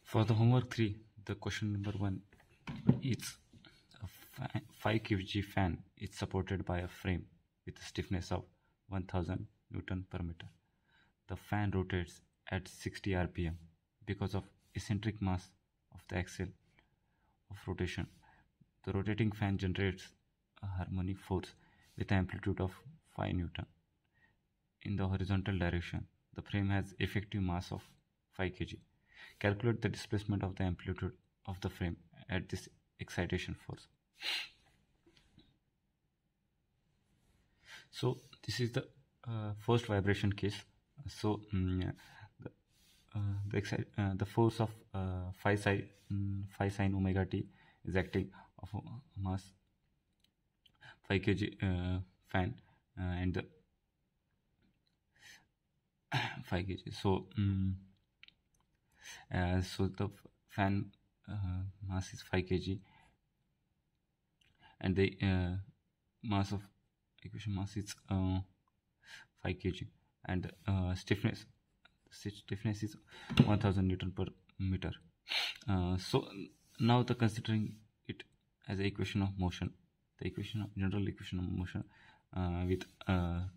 For the homework 3, the question number 1 is a 5 kg fan is supported by a frame with a stiffness of 1000 Newton per meter. The fan rotates at 60 rpm because of eccentric mass of the axle of rotation. The rotating fan generates a harmonic force with an amplitude of 5 Newton. In the horizontal direction, the frame has effective mass of 5 kg. Calculate the displacement of the amplitude of the frame at this excitation force. So this is the first vibration case. So the force of 5 sin omega t is acting of a mass 5 kg fan and the 5 kg. So the fan mass is 5 kg and the equation mass is 5 kg and stiffness is 1000 Newton per meter. So now considering it as an equation of motion, the general equation of motion with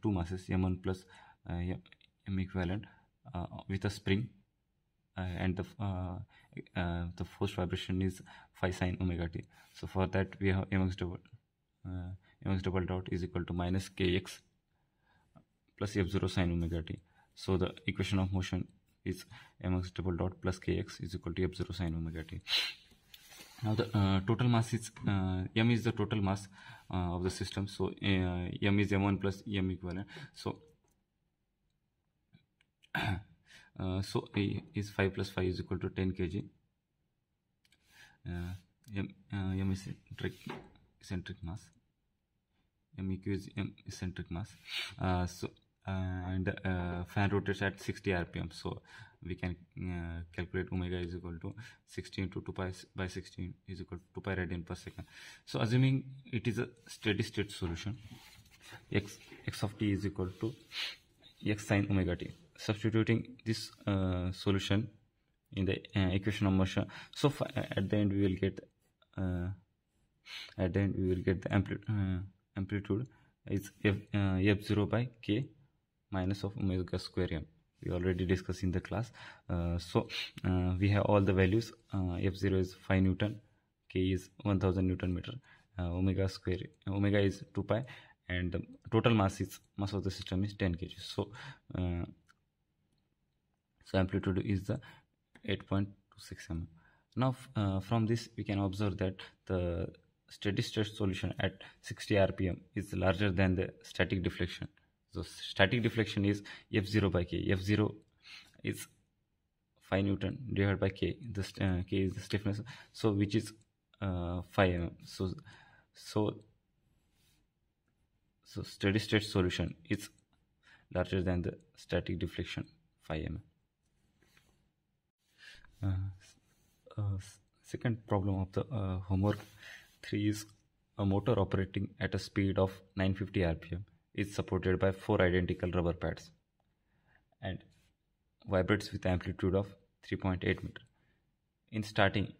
two masses m1 plus m equivalent with a spring and the forced vibration is 5 sin omega t. So for that we have mx double dot is equal to minus kx plus f0 sin omega t. So the equation of motion is mx double dot plus kx is equal to f0 sin omega t. Now the total mass is m is the total mass of the system. So m is m1 plus m equivalent. So so A is 5 plus 5 is equal to 10 kg. M is eccentric mass. MEQ is eccentric mass. And fan rotates at 60 rpm. So we can calculate omega is equal to 16 to 2 pi by 16 is equal to 2 pi radian per second. So assuming it is a steady state solution, x of t is equal to x sin omega t. Substituting this solution in the equation of motion, so at the end we will get the amplitude is f0 by k minus of omega square m. We already discussed in the class. So we have all the values. F0 is 5 Newton, k is 1000 Newton meter, omega is 2 pi, and the total mass of the system is 10 kg. So amplitude is the 8.26 mm. Now from this we can observe that the steady state solution at 60 rpm is larger than the static deflection. So static deflection is f0 by k. F0 is 5 Newton divided by k. This k is the stiffness, so which is 5 mm. So steady state solution is larger than the static deflection 5 mm. Second problem of the homework 3 is a motor operating at a speed of 950 rpm is supported by 4 identical rubber pads and vibrates with amplitude of 3.8 meter. In starting,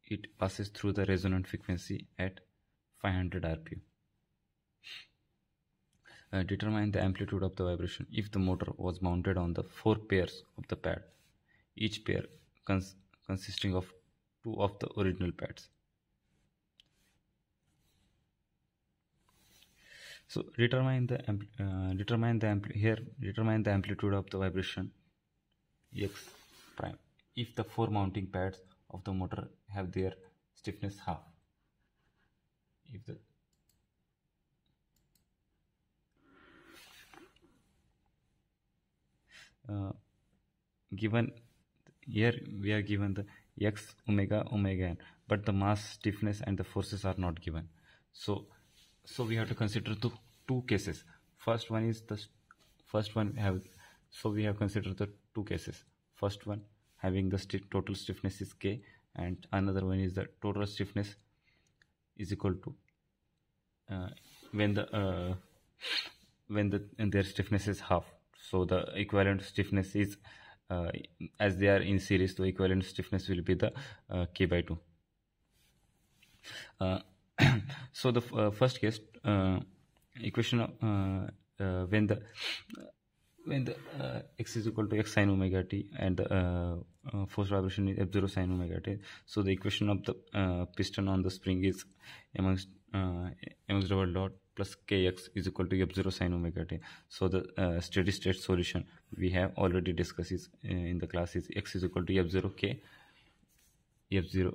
it passes through the resonant frequency at 500 rpm. Determine the amplitude of the vibration if the motor was mounted on the 4 pairs of the pad, each pair consisting of 2 of the original pads. So determine the amplitude of the vibration x prime if the 4 mounting pads of the motor have their stiffness half. If the given here we are given the x omega n, but the mass, stiffness and the forces are not given. So we have to consider the two cases. We have considered the two cases. First one having the total stiffness is k, and another one is the total stiffness is equal to when their stiffness is half. So the equivalent stiffness is as they are in series, the equivalent stiffness will be the k by 2. So the first case, equation of when the x is equal to x sin omega t and the force vibration is f0 sin omega t. So the equation of the piston on the spring is mx double dot plus kx is equal to f0 sin omega t. So the steady state solution we have already discussed is in the class is x is equal to f0 k f0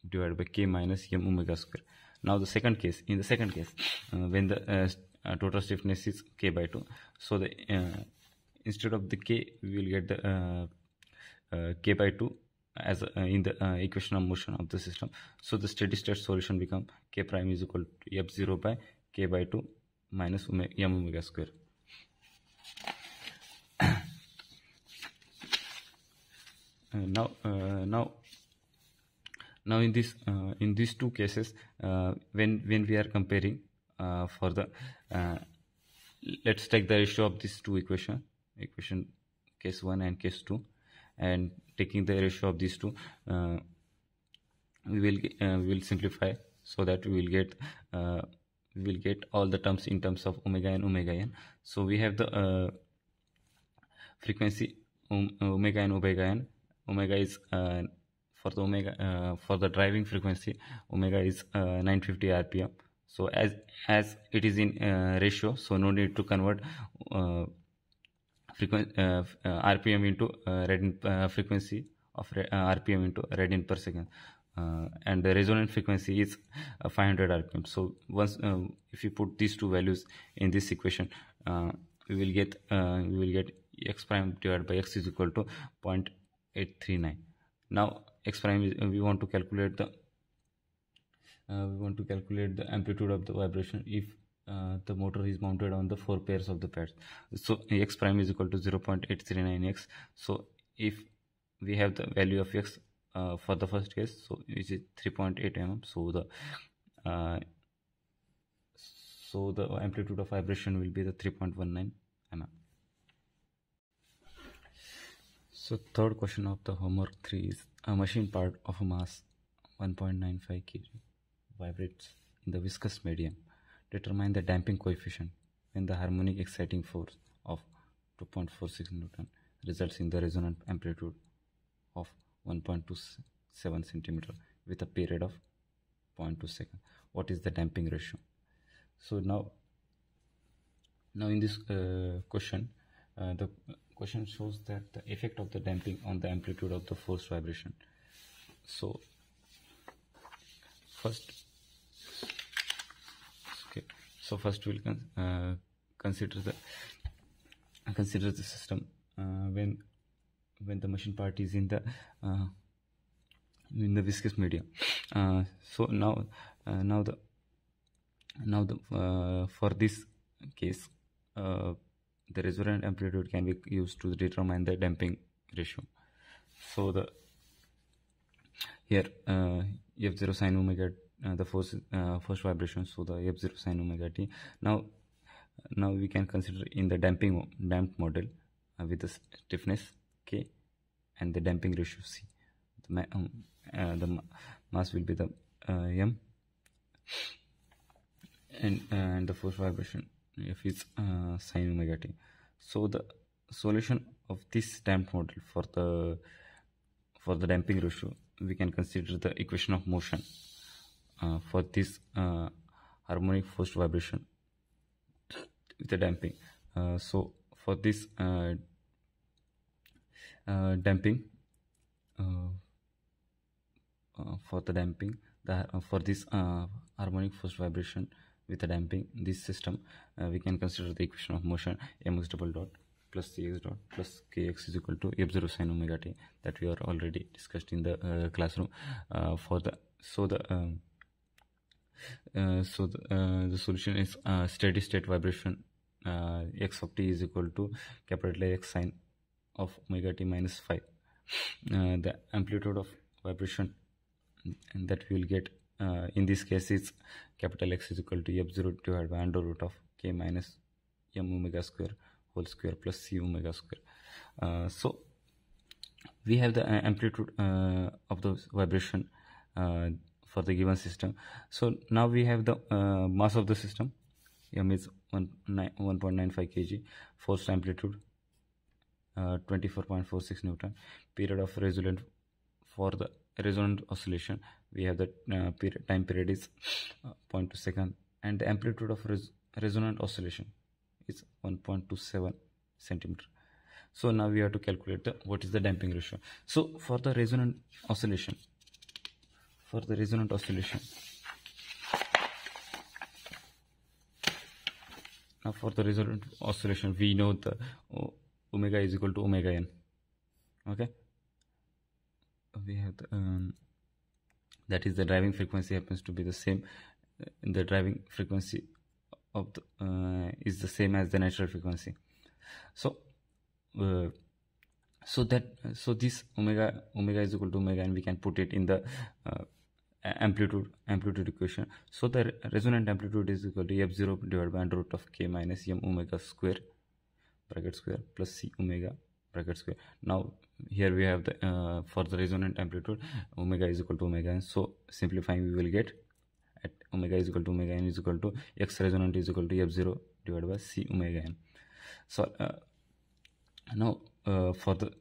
divided by k minus m omega square. Now the second case, in the second case, when the total stiffness is k by 2, so the instead of the k we will get the k by 2 as in the equation of motion of the system. So the steady state solution become k prime is equal to f0 by k by 2 minus m omega square. Now in these two cases, when we are comparing for the let's take the ratio of these two equation case 1 and case 2, and taking the ratio of these two, we will simplify so that we will get all the terms in terms of omega and omega n. So we have the frequency omega and omega n. Omega is for the driving frequency, omega is 950 rpm. So as it is in ratio, so no need to convert rpm into frequency of rpm into radian per second, and the resonant frequency is 500 rpm. So once if you put these two values in this equation, we will get x prime divided by x is equal to 0.839. Now x prime is, we want to calculate the amplitude of the vibration if the motor is mounted on the 4 pairs of the pads. So x prime is equal to 0.839x. So if we have the value of x for the first case, so which is 3.8 mm, so the amplitude of vibration will be the 3.19 mm. So third question of the homework 3 is a machine part of a mass 1.95 kg vibrates in the viscous medium. Determine the damping coefficient when the harmonic exciting force of 2.46 Newton results in the resonant amplitude of 1.27 centimeter with a period of 0.2 seconds. What is the damping ratio? So now in this question, the question shows that the effect of the damping on the amplitude of the force vibration. So first we'll consider the system when the machine part is in the viscous medium. So now for this case, the resonant amplitude can be used to determine the damping ratio. So the here f0 sin omega, the force vibration, so the f0 sin omega t. Now we can consider in the damped model with the stiffness k and the damping ratio c. The mass will be the m, and the force vibration f is sin omega t. So the solution of this damped model for the damping ratio, we can consider the equation of motion for this harmonic forced vibration with the damping. So for this damping, for this harmonic forced vibration with the damping, this system, we can consider the equation of motion mx double dot plus cx dot plus kx is equal to f0 sin omega t, that we are already discussed in the classroom. The solution is steady state vibration x of t is equal to capital X sin of omega t minus 5. The amplitude of vibration that we will get in this case is capital X is equal to f0 divided by under root of k minus m omega square whole square plus c omega square. So we have the amplitude of the vibration for the given system. So now we have the mass of the system. M is 1.95 kg, force amplitude 24.46 Newton, period of resonant for the resonant oscillation. We have the time period is 0.2 second, and the amplitude of resonant oscillation is 1.27 centimeter. So now we have to calculate what is the damping ratio. So for the resonant oscillation, we know the omega is equal to omega n. Okay, we have the, that is the driving frequency happens to be the same. The driving frequency of the is the same as the natural frequency. So this omega is equal to omega, and we can put it in the amplitude equation. So the resonant amplitude is equal to f0 divided by under root of k minus m omega square bracket square plus c omega bracket square. Now here we have the for the resonant amplitude, omega is equal to omega n. So simplifying, we will get at omega is equal to omega n is equal to x resonant is equal to f0 divided by c omega n. So now for the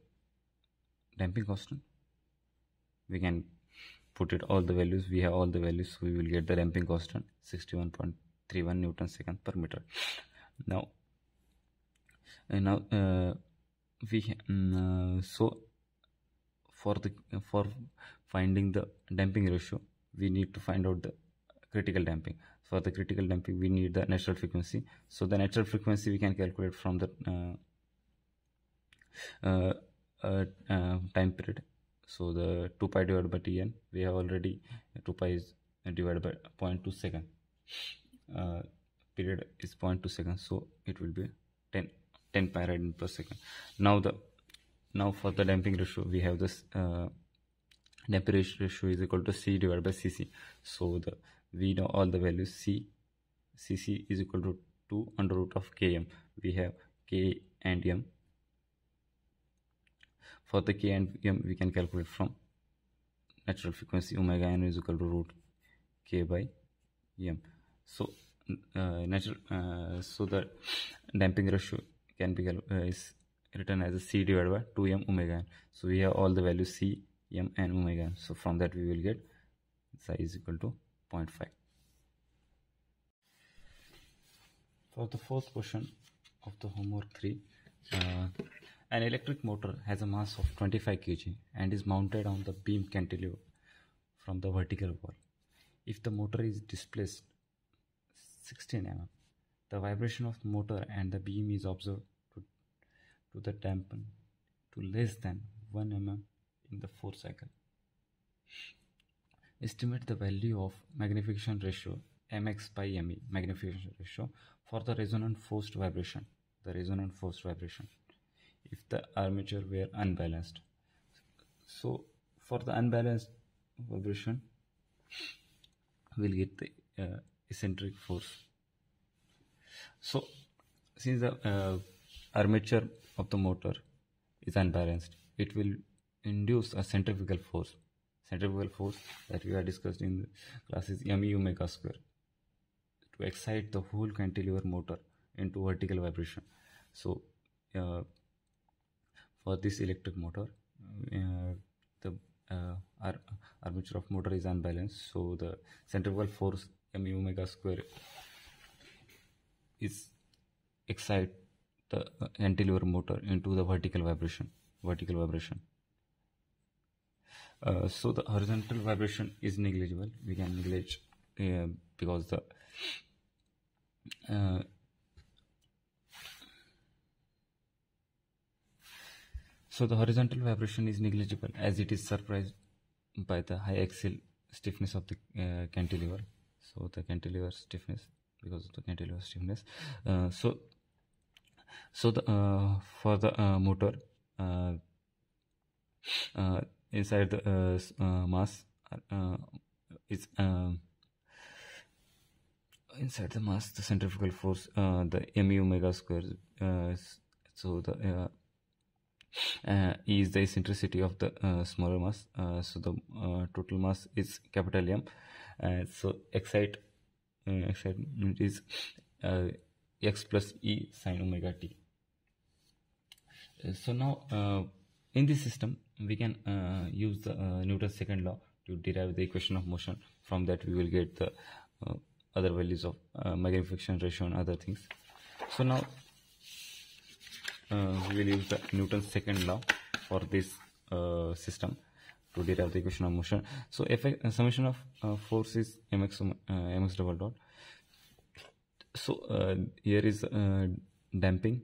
damping constant, we can put it all the values. We have all the values, so we will get the damping constant 61.31 Newton second per meter. Now so for finding the damping ratio, we need to find out the critical damping. For the critical damping, we need the natural frequency. So the natural frequency we can calculate from the time period. So the 2 pi divided by Tn, we have already 2 pi is divided by 0.2 second. Period is 0.2 seconds, so it will be 10 pi radian per second. Now for the damping ratio, we have this damping ratio is equal to C divided by Cc. So we know all the values. Cc is equal to 2 under root of Km. We have K and M. For the K and M, we can calculate from natural frequency. Omega n is equal to root K by M. So so the damping ratio can be is written as a C divided by 2m omega n. So we have all the values C, M and omega n. So from that we will get psi is equal to 0.5. For the fourth question of the homework 3, an electric motor has a mass of 25 kg and is mounted on the beam cantilever from the vertical wall. If the motor is displaced 16 mm, the vibration of the motor and the beam is observed to the dampen to less than 1 mm in the 4th cycle. Estimate the value of magnification ratio mx by me, magnification ratio, for the resonant forced vibration. If the armature were unbalanced. So for the unbalanced vibration, we'll get the eccentric force. So since the armature of the motor is unbalanced, it will induce a centrifugal force. Centrifugal force that we have discussed in the class is me omega square, to excite the whole cantilever motor into vertical vibration. So for this electric motor, the armature of motor is unbalanced, so the centrifugal force me omega square is excite the cantilever motor into the vertical vibration. So the horizontal vibration is negligible. We can neglect because the so the horizontal vibration is negligible as it is surprised by the high axial stiffness of the cantilever. So the cantilever stiffness, because of the cantilever stiffness. So the for the motor inside the mass is inside the mass, the centrifugal force, the me omega square. So the E is the eccentricity of the smaller mass. So the total mass is capital M. So excitement is x plus E sine omega t. So now in this system we can use the Newton's second law to derive the equation of motion. From that we will get the other values of magnification ratio and other things. So now we will use the Newton's second law for this system to derive the equation of motion. So summation of force is mx double dot. So here is damping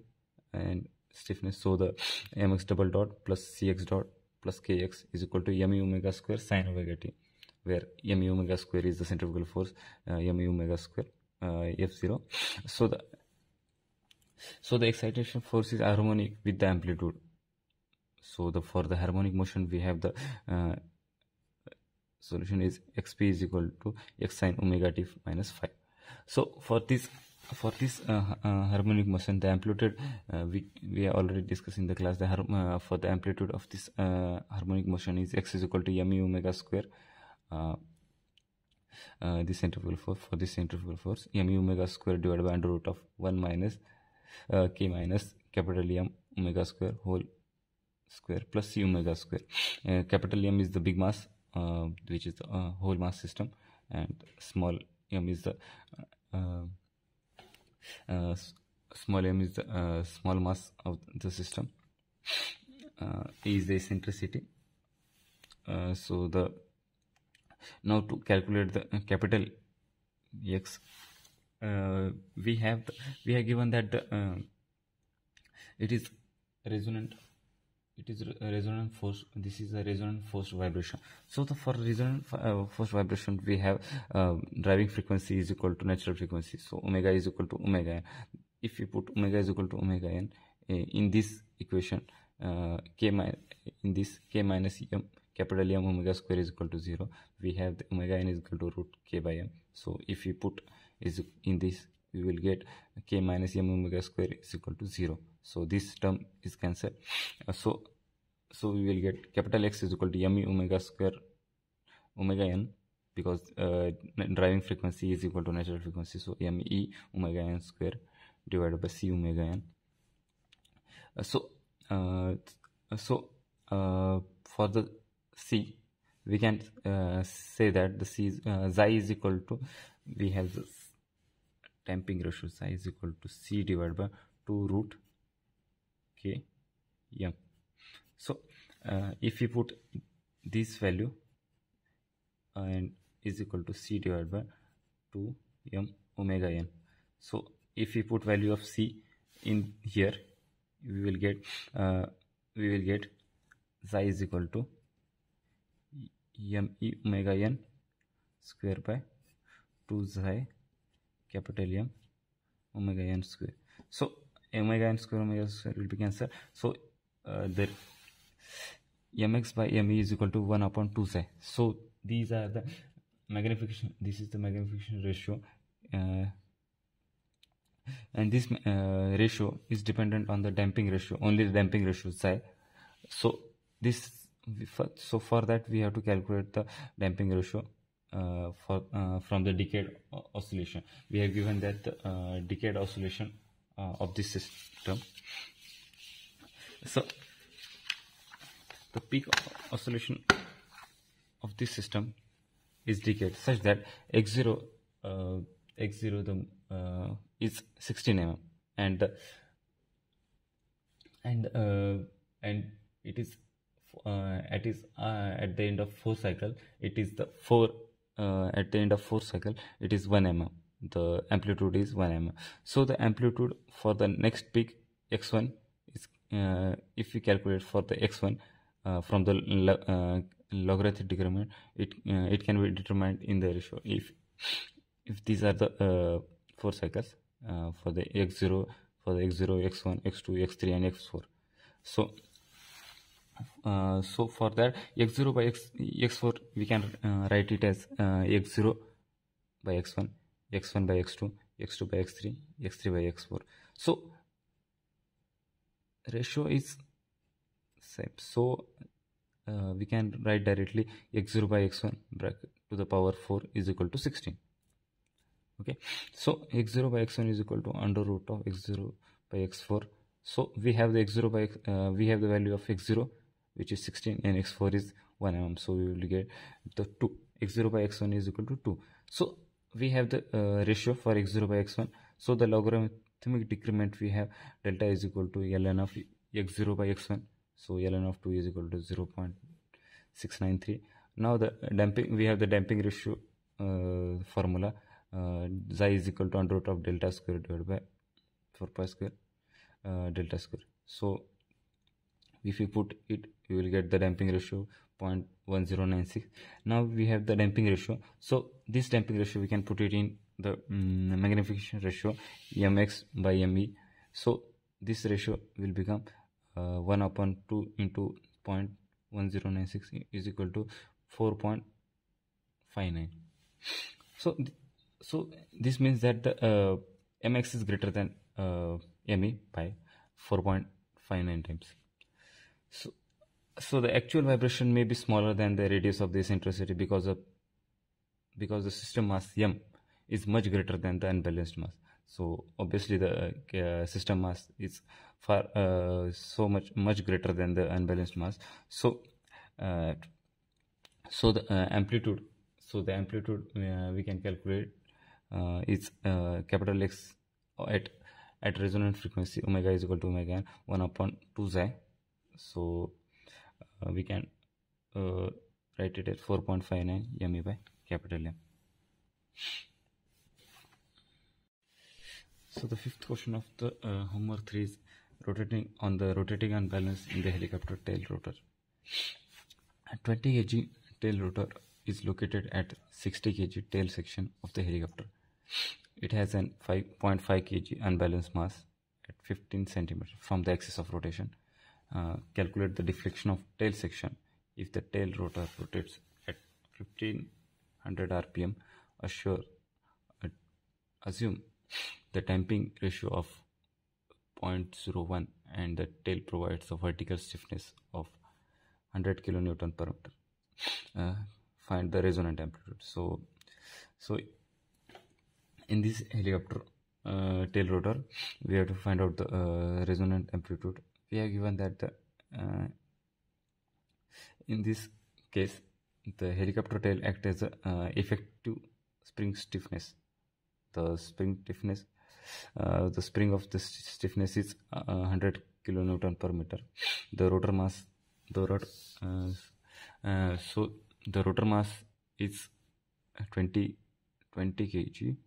and stiffness. So the mx double dot plus cx dot plus kx is equal to m omega square sine omega t, where m omega square is the centrifugal force, m omega square f0. So the excitation force is harmonic with the amplitude. So for the harmonic motion we have the solution is xp is equal to x sine omega t minus phi. So for this harmonic motion, the amplitude we are already discussed in the class. For the amplitude of this harmonic motion is x is equal to m omega square. The centrifugal force, for this centrifugal force, m omega square divided by under root of 1 minus k minus capital M omega square whole square plus c omega square. Capital M is the big mass, which is the whole mass system, and small m is the small m is the small mass of the system. E is the eccentricity. So now to calculate the capital X, we have given that it is resonant force. This is a resonant forced vibration. So for resonant forced vibration we have driving frequency is equal to natural frequency. So omega is equal to omega n. If we put omega is equal to omega n in this equation, k minus m capital M omega square is equal to 0. We have the omega n is equal to root k by m. So if we put is in this, we will get k minus m omega square is equal to 0. So this term is cancelled. So we will get capital X is equal to m omega square omega n, because driving frequency is equal to natural frequency. So m e omega n square divided by c omega n. For the C, we can say that the C is xi is equal to, we have the damping ratio, xi is equal to C divided by 2 root k m. So if we put this value and is equal to C divided by 2 m omega n. So if we put value of C in here, we will get xi is equal to m e omega n square by 2 xi capital M omega n square. So omega n square will be cancelled. So the mx by me is equal to 1 upon 2 xi. So these are the magnification. This is the magnification ratio, and this ratio is dependent on the damping ratio, only the damping ratio xi. So for that we have to calculate the damping ratio from the decade oscillation. We have given that the decade oscillation of this system. So the peak oscillation of this system is decade, such that x0 is 16 mm, and it is at the end of 4 cycle, it is the at the end of 4 cycle it is 1 mm. The amplitude is 1 mm. So the amplitude for the next peak x1 is, if we calculate for the x1 from the logarithmic decrement, it can be determined in the ratio. If these are the 4 cycles for the x0, x1, x2, x3 and x4. So for that x0 by x4 we can write it as x0 by x1, x1 by x2, x2 by x3, x3 by x4. So ratio is same. So we can write directly x0 by x1 bracket to the power 4 is equal to 16. Okay, so x0 by x1 is equal to under root of x0 by x4. So we have the x0 by we have the value of x0, which is 16, and x4 is 1 mm. So we will get the 2. X0 by x1 is equal to 2. So we have the ratio for x0 by x1. So the logarithmic decrement we have delta is equal to ln of x0 by x1. So ln of 2 is equal to 0.693. Now the damping, we have the damping ratio formula. Xi is equal to under root of delta square divided by 4 pi square delta square. So if we put it, we will get the damping ratio 0.1096. Now we have the damping ratio. So this damping ratio we can put it in the magnification ratio mx by me. So this ratio will become 1/2 into 0.1096 is equal to 4.59. So this means that the mx is greater than me by 4.59 times. So the actual vibration may be smaller than the radius of the eccentricity because the system mass m is much greater than the unbalanced mass. So obviously the system mass is far much greater than the unbalanced mass. So the amplitude. So the amplitude we can calculate is capital X at resonant frequency omega is equal to omega n 1/2 xi. So we can write it at 4.59 me by capital M. So the fifth question of the homework 3 is rotating unbalance in the helicopter tail rotor. A 20 kg tail rotor is located at 60 kg tail section of the helicopter. It has an 5.5 kg unbalanced mass at 15 cm from the axis of rotation. Calculate the deflection of tail section if the tail rotor rotates at 1500 rpm. Assume the damping ratio of 0.01 and the tail provides a vertical stiffness of 100 kN per meter. Find the resonant amplitude. So in this helicopter tail rotor, we have to find out the resonant amplitude. We have given that the in this case the helicopter tail acts as a effective spring stiffness. The spring of the stiffness is 100 kN per meter. The rotor mass, so the rotor mass is 20 kg,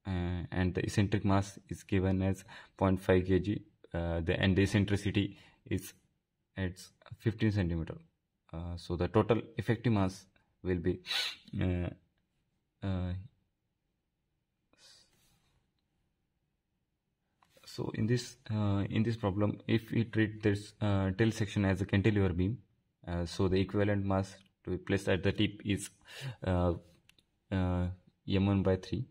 and the eccentric mass is given as 0.5 kg. And the eccentricity is at 15 centimeter. So the total effective mass will be so in this problem, if we treat this tail section as a cantilever beam, so the equivalent mass to be placed at the tip is m1 by 3,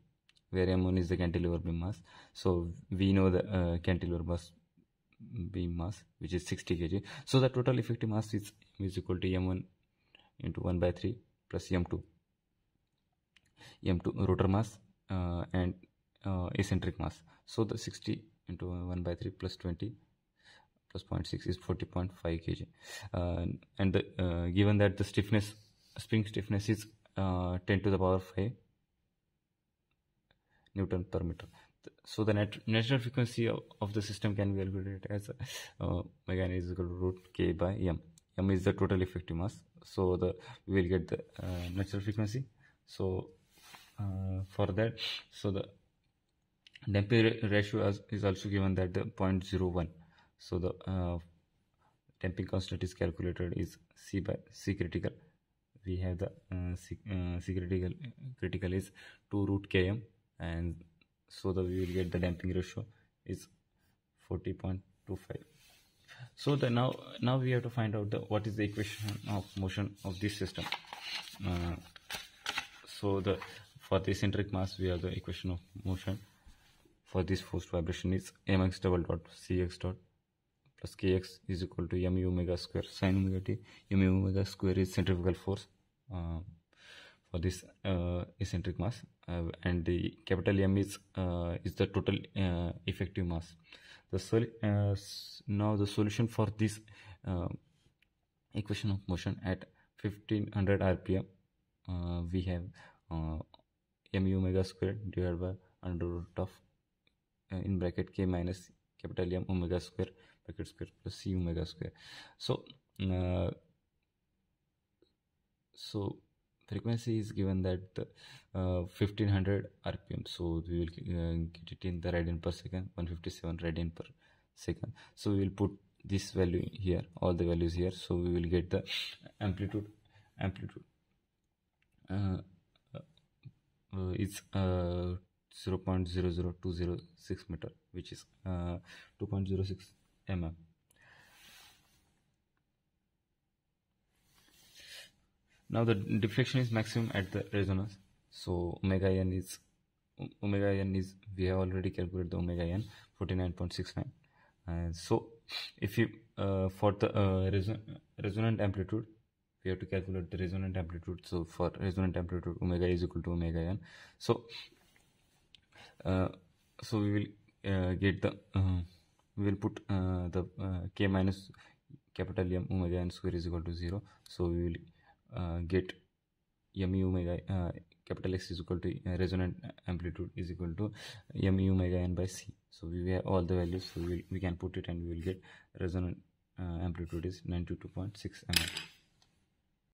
where m1 is the cantilever beam mass. So we know the cantilever beam mass, which is 60 kg. So the total effective mass is equal to m1 into 1 by 3 plus m2 rotor mass and eccentric mass. So the 60 into 1 by 3 plus 20 plus 0.6 is 40.5 kg. And the given that the spring stiffness is 10 to the power 5 Newton per meter. So the natural frequency of the system can be calculated as omega n is equal to root k by m. M is the total effective mass. So we will get the natural frequency. So for that, so the damping ratio is also given that the 0.01. So the damping constant is calculated is C critical. We have the C critical is 2 root km, and so we will get the damping ratio is 40.25. So now we have to find out what is the equation of motion of this system. For the eccentric mass, we have the equation of motion for this forced vibration is mx double dot cx dot plus kx is equal to m omega square sin omega t. M omega square is centrifugal force for this eccentric mass, and the capital M is the total effective mass. Now the solution for this equation of motion at 1500 rpm, we have m omega square divided by under root of in bracket k minus capital M omega square bracket square plus c omega square. So frequency is given that 1500 rpm, so we will get it in the radian per second, 157 radian per second. So we will put this value here, all the values here, so we will get the amplitude it's 0.00206 meter, which is 2.06 mm. Now the deflection is maximum at the resonance, so omega n is we have already calculated the omega n 49.69, and so if you for the resonant amplitude, we have to calculate the resonant amplitude. So for resonant amplitude, omega is equal to omega n. So we will get the we will put the k minus capital M omega n square is equal to 0. So we will get m omega capital X is equal to resonant amplitude is equal to m omega n by c. So we have all the values, so we can put it and we will get resonant amplitude is 92.6 mm.